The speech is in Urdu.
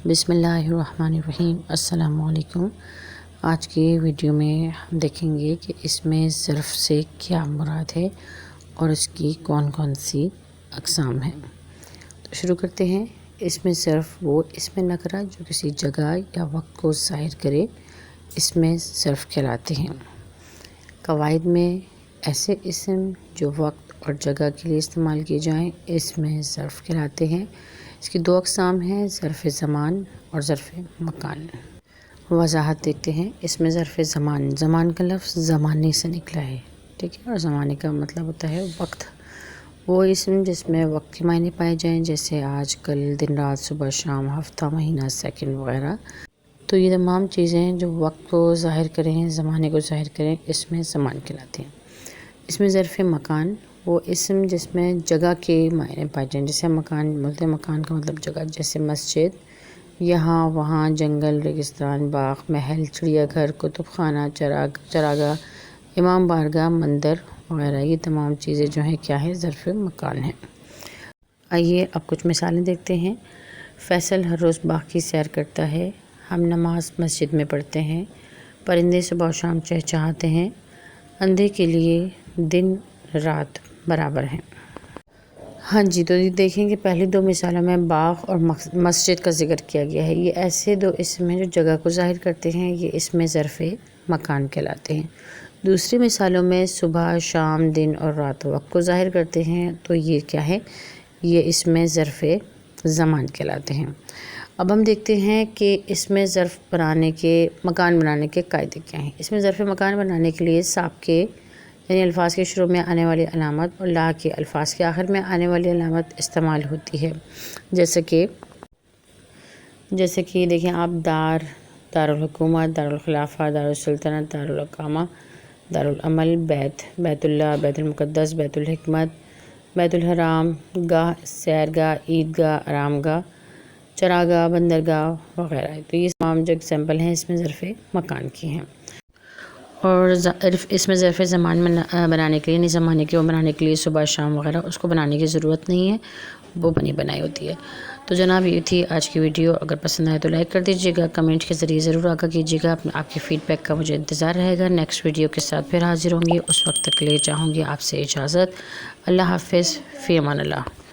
بسم اللہ الرحمن الرحیم۔ السلام علیکم۔ آج کی ویڈیو میں ہم دیکھیں گے کہ اس میں ظرف سے کیا مراد ہے اور اس کی کون کون سی اقسام ہیں۔ تو شروع کرتے ہیں۔ اس میں ظرف وہ اسم نکرہ جو کسی جگہ یا وقت کو ظاہر کرے، اس میں ظرف کہلاتے ہیں۔ قواعد میں ایسے اسم جو وقت اور جگہ کے لیے استعمال کیے جائیں، اس میں ظرف کہلاتے ہیں۔ اس کی دو اقسام ہیں، ظرف زمان اور ظرف مکان۔ وضاحت دیکھتے ہیں۔ اس میں ظرف زمان، زمان کا لفظ زمانے سے نکلا ہے، ٹھیک ہے، اور زمانے کا مطلب ہوتا ہے وقت۔ وہ اسم جس میں وقت کے معنی پائے جائیں، جیسے آج، کل، دن رات، صبح شام، ہفتہ، مہینہ، سیکنڈ وغیرہ۔ تو یہ تمام چیزیں جو وقت کو ظاہر کریں، زمانے کو ظاہر کریں، اس میں زمان کہلاتے ہیں۔ اس میں ظرف مکان وہ اسم جس میں جگہ کے معنی پائے جائیں، جیسے مکان بولتے ہیں، مکان کا مطلب جگہ، جیسے مسجد، یہاں وہاں، جنگل، ریگستان، باغ، محل، چڑیا گھر، کتب خانہ، چراگاہ، امام بارگاہ، مندر وغیرہ۔ یہ تمام چیزیں جو ہیں کیا ہیں، ظرف مکان ہیں۔ آئیے اب کچھ مثالیں دیکھتے ہیں۔ فیصل ہر روز باغ کی سیر کرتا ہے۔ ہم نماز مسجد میں پڑھتے ہیں۔ پرندے صبح و شام چہچہاتے ہیں۔ اندھے کے لیے دن رات برابر ہیں۔ ہاں جی، تو یہ دیکھیں کہ پہلی دو مثالوں میں باغ اور مسجد کا ذکر کیا گیا ہے۔ یہ ایسے دو اسم ہیں جو جگہ کو ظاہر کرتے ہیں، یہ اسم ظرف مکان کہلاتے ہیں۔ دوسری مثالوں میں صبح، شام، دن اور رات وقت کو ظاہر کرتے ہیں، تو یہ کیا ہے، یہ اسم ظرف زمان کہلاتے ہیں۔ اب ہم دیکھتے ہیں کہ اسم ظرف مکان بنانے کے قاعدے کیا ہیں۔ اسم ظرف مکان بنانے کے لیے سابقے یعنی الفاظ کے شروع میں آنے والی علامت اور لا کے الفاظ کے آخر میں آنے والی علامت استعمال ہوتی ہے۔ جیسے کہ دیکھیں آپ، دارالحکومت، دارالخلافہ، دارالسلطنت، دارالاقامہ، دارالعمل، بیت اللہ، بیت المقدس، بیت الحکمت، بیت الحرام، گاہ، سیرگاہ، عیدگاہ، آرام گاہ، چراگاہ، بندرگاہ وغیرہ۔ تو یہ تمام جو اگزامپل ہیں اس میں ظرف مکان کی ہیں۔ اور اس میں ظرف زمان بنانے کے لیے، یعنی زمانے کے وہ بنانے کے لیے صبح شام وغیرہ اس کو بنانے کی ضرورت نہیں ہے، وہ بنی بنائی ہوتی ہے۔ تو جناب یہ تھی آج کی ویڈیو۔ اگر پسند آئے تو لائک کر دیجیے گا، کمنٹ کے ذریعے ضرور آگاہ کیجیے گا۔ آپ کے فیڈ بیک کا مجھے انتظار رہے گا۔ نیکسٹ ویڈیو کے ساتھ پھر حاضر ہوں گی، اس وقت تک کے لیے چاہوں گی آپ سے اجازت۔ اللہ حافظ، فی امان اللہ۔